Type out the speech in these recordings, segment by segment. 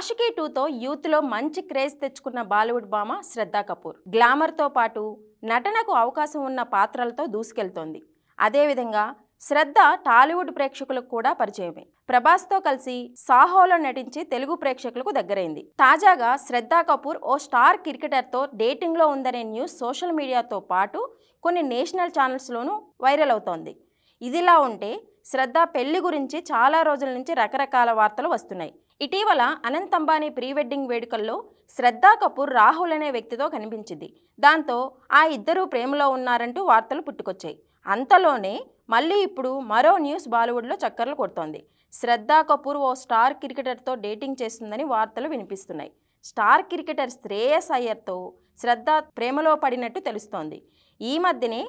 ఆషికీ 2తో యూత్లో మంచి క్రేజ్ తెచ్చుకున్న బాలీవుడ్ భామ శ్రద్ధా కపూర్ గ్లామర్తో పాటు నటనకు అవకాశం ఉన్న పాత్రలతో దూసుకెళ్తోంది. అదేవిధంగా శ్రద్ధ టాలీవుడ్ ప్రేక్షకులకు కూడా పరిచయమే. ప్రభాస్తో కలిసి సాహోలో నటించి తెలుగు ప్రేక్షకులకు దగ్గరైంది. తాజాగా శ్రద్ధా కపూర్ ఓ స్టార్ క్రికెటర్తో డేటింగ్లో ఉందనే న్యూస్ సోషల్ మీడియాతో పాటు కొన్ని నేషనల్ ఛానల్స్లోనూ వైరల్ అవుతోంది. ఇదిలా ఉంటే శ్రద్ధ పెళ్లి గురించి చాలా రోజుల నుంచి రకరకాల వార్తలు వస్తున్నాయి. ఇటీవల అనంత్ అంబానీ ప్రీ వెడ్డింగ్ వేడుకల్లో శ్రద్ధా కపూర్ రాహుల్ అనే వ్యక్తితో కనిపించింది. దాంతో ఆ ఇద్దరూ ప్రేమలో ఉన్నారంటూ వార్తలు పుట్టుకొచ్చాయి. అంతలోనే మళ్ళీ ఇప్పుడు మరో న్యూస్ బాలీవుడ్లో చక్కర్లు కొడుతోంది. శ్రద్ధా కపూర్ ఓ స్టార్ క్రికెటర్తో డేటింగ్ చేస్తుందని వార్తలు వినిపిస్తున్నాయి. స్టార్ క్రికెటర్ శ్రేయస్ అయ్యర్తో శ్రద్ధ ప్రేమలో పడినట్టు తెలుస్తోంది. ఈ మధ్యనే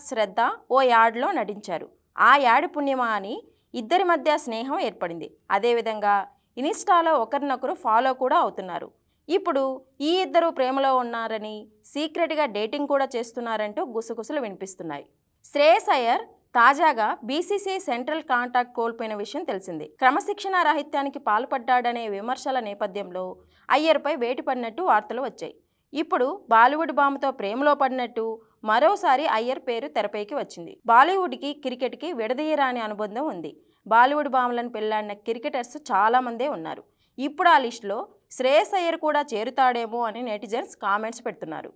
శ్రద్ధ ఓ యాడ్లో నటించారు. ఆ యాడ్ పుణ్యమా అని ఇద్దరి మధ్య స్నేహం ఏర్పడింది. అదేవిధంగా ఇన్స్టాలో ఒకరినొకరు ఫాలో కూడా అవుతున్నారు. ఇప్పుడు ఈ ఇద్దరు ప్రేమలో ఉన్నారని, సీక్రెట్గా డేటింగ్ కూడా చేస్తున్నారంటూ గుసగుసలు వినిపిస్తున్నాయి. శ్రేయస్ అయ్యర్ తాజాగా బీసీసీఐ సెంట్రల్ కాంటాక్ట్ కోల్పోయిన విషయం తెలిసింది. క్రమశిక్షణ రాహిత్యానికి పాల్పడ్డాడనే విమర్శల నేపథ్యంలో అయ్యర్పై వేటు పడినట్టు వార్తలు వచ్చాయి. ఇప్పుడు బాలీవుడ్ భామతో ప్రేమలో పడినట్టు మరోసారి అయ్యర్ పేరు తెరపైకి వచ్చింది. బాలీవుడ్కి క్రికెట్కి విడదీయరాని అనుబంధం ఉంది. బాలీవుడ్ భామలను పెళ్లాడిన క్రికెటర్స్ చాలామందే ఉన్నారు. ఇప్పుడు ఆ లిస్టులో శ్రేయస్ అయ్యర్ కూడా చేరుతాడేమో అని నెటిజన్స్ కామెంట్స్ పెడుతున్నారు.